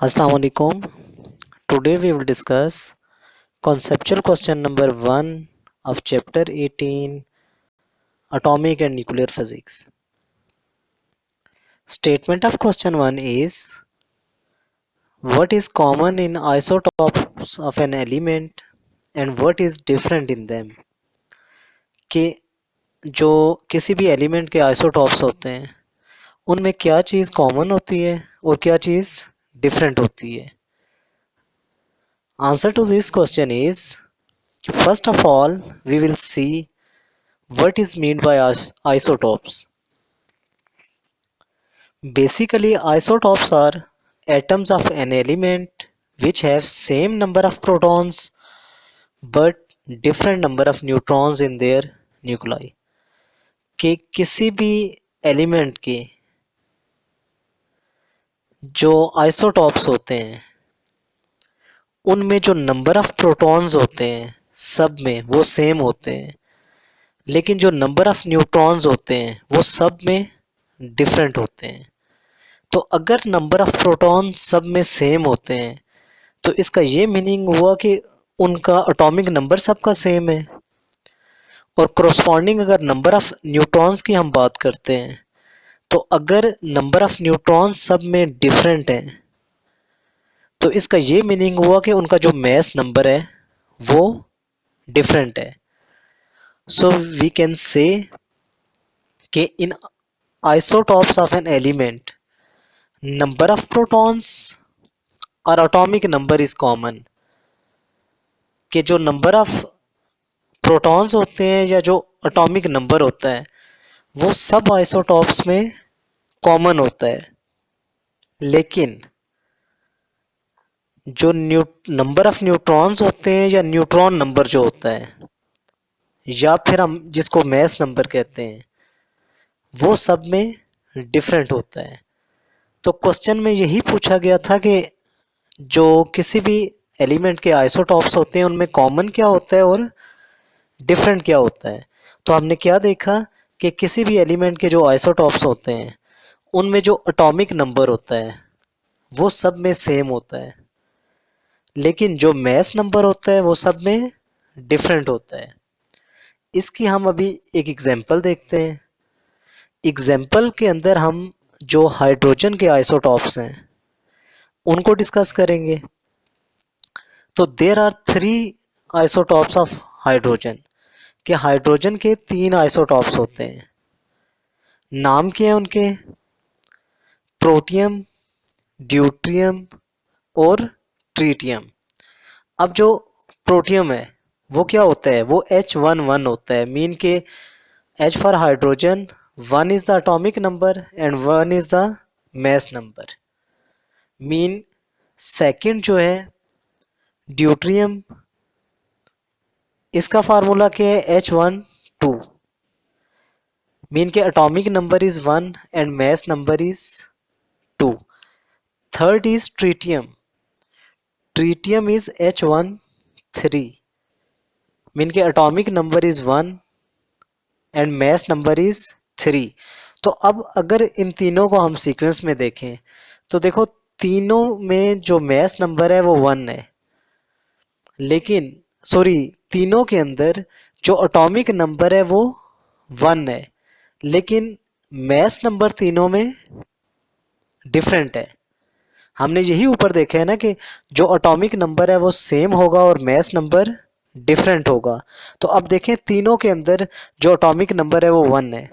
Assalamu alaikum. Today we will discuss conceptual question number 1 of chapter 18 Atomic and Nuclear Physics. Statement of question 1 is what is common in isotopes of an element and what is different in them? कि जो किसी भी element के isotopes होते हैं उनमें क्या चीज़ common होती है और क्या चीज़ डिफरेंट होती है. Answer to this question is first of all we will see what is meant by isotopes. Basically, isotopes are atoms of an element which have same number of protons but different number of neutrons in their nuclei. कि किसी भी element के जो isotopes होते हैं उनमें जो number of protons होते हैं सब में वो सेम होते हैं, लेकिन जो नंबर ऑफ न्यूट्रॉन्स होते हैं वो सब में डिफरेंट होते हैं. तो अगर नंबर ऑफ प्रोटॉन सब में सेम होते हैं तो इसका ये मीनिंग हुआ कि उनका एटॉमिक नंबर सबका सेम है. और कोरस्पॉन्डिंग अगर नंबर ऑफ न्यूट्रॉन्स की हम बात करते हैं तो अगर नंबर ऑफ न्यूट्रॉन्स सब में डिफरेंट हैं तो इसका ये मीनिंग हुआ कि उनका जो मास नंबर है वो डिफरेंट है. सो वी कैन से कि इन isotopes of an element number of protons or atomic number is common. कि जो नंबर ऑफ प्रोटॉन्स होते हैं या जो एटॉमिक नंबर होता है वो सब आइसोटॉप्स में कॉमन होता है, लेकिन जो नंबर ऑफ न्यूट्रॉन्स होते हैं या न्यूट्रॉन नंबर जो होता है या फिर हम जिसको मास नंबर कहते हैं वो सब में डिफरेंट होता है. तो क्वेश्चन में यही पूछा गया था कि जो किसी भी एलिमेंट के आइसोटॉप्स होते हैं उनमें कॉमन क्या होता है और डिफरेंट क्या होता है. तो हमने क्या देखा कि किसी भी एलिमेंट के जो आइसोटॉप्स होते हैं उनमें जो एटॉमिक नंबर होता है वो सब में सेम होता है, लेकिन जो मास नंबर होता है वो सब में डिफरेंट होता है. इसकी हम अभी एक एग्जांपल देखते हैं. एग्जांपल के अंदर हम जो हाइड्रोजन के आइसोटॉप्स हैं उनको डिस्कस करेंगे. तो there are 3 isotopes of hydrogen. कि हाइड्रोजन के 3 आइसोटॉप्स होते हैं. नाम क्या है उनके? प्रोटियम, ड्यूट्रियम और ट्रीटियम. अब जो प्रोटियम है वो क्या होता है? वो H11 होता है. मीन के H for hydrogen 1 is the atomic number and 1 is the mass number. Mean second जो है ड्यूट्रियम, इसका फार्मूला क्या है? H12. मीन के atomic number is 1 and mass number is 2. Third is tritium. Tritium is H13. Mean के atomic number is 1 and mass number is 3. तो अब अगर इन तीनों को हम सीक्वेंस में देखें तो देखो तीनों में जो मास नंबर है वो 1 है, लेकिन तीनों के अंदर जो एटॉमिक नंबर है वो 1 है, लेकिन मास नंबर तीनों में डिफरेंट है. हमने यही ऊपर देखा है ना कि जो एटॉमिक नंबर है वो सेम होगा और मास नंबर डिफरेंट होगा. तो अब देखें तीनों के अंदर जो एटॉमिक नंबर है वो 1 है,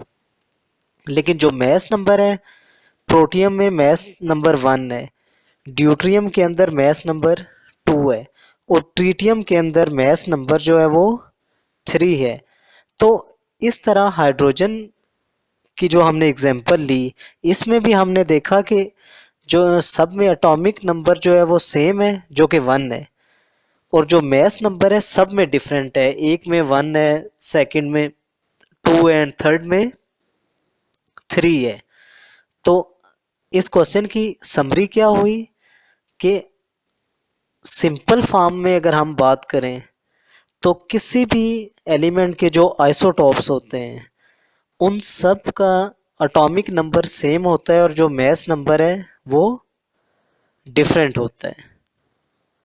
लेकिन जो मास नंबर है प्रोटियम में मास नंबर 1 है, ड्यूट्रियम के अंदर मास नंबर 2 है और ट्रीटियम के अंदर मास नंबर जो है वो 3 है. तो इस तरह हाइड्रोजन की जो हमने एग्जांपल ली इसमें भी हमने देखा कि जो सब में एटॉमिक नंबर जो है वो सेम है जो कि 1 है, और जो मास नंबर है सब में डिफरेंट है. एक में 1 है, सेकंड में 2 है एंड थर्ड में 3 है. तो इस क्वेश्चन की समरी क्या हुई कि सिंपल फॉर्म में अगर हम बात करें तो किसी भी एलिमेंट के जो आइसोटॉप्स होते हैं उन सब का एटॉमिक नंबर सेम होता है और जो मास नंबर है वो डिफरेंट होता है।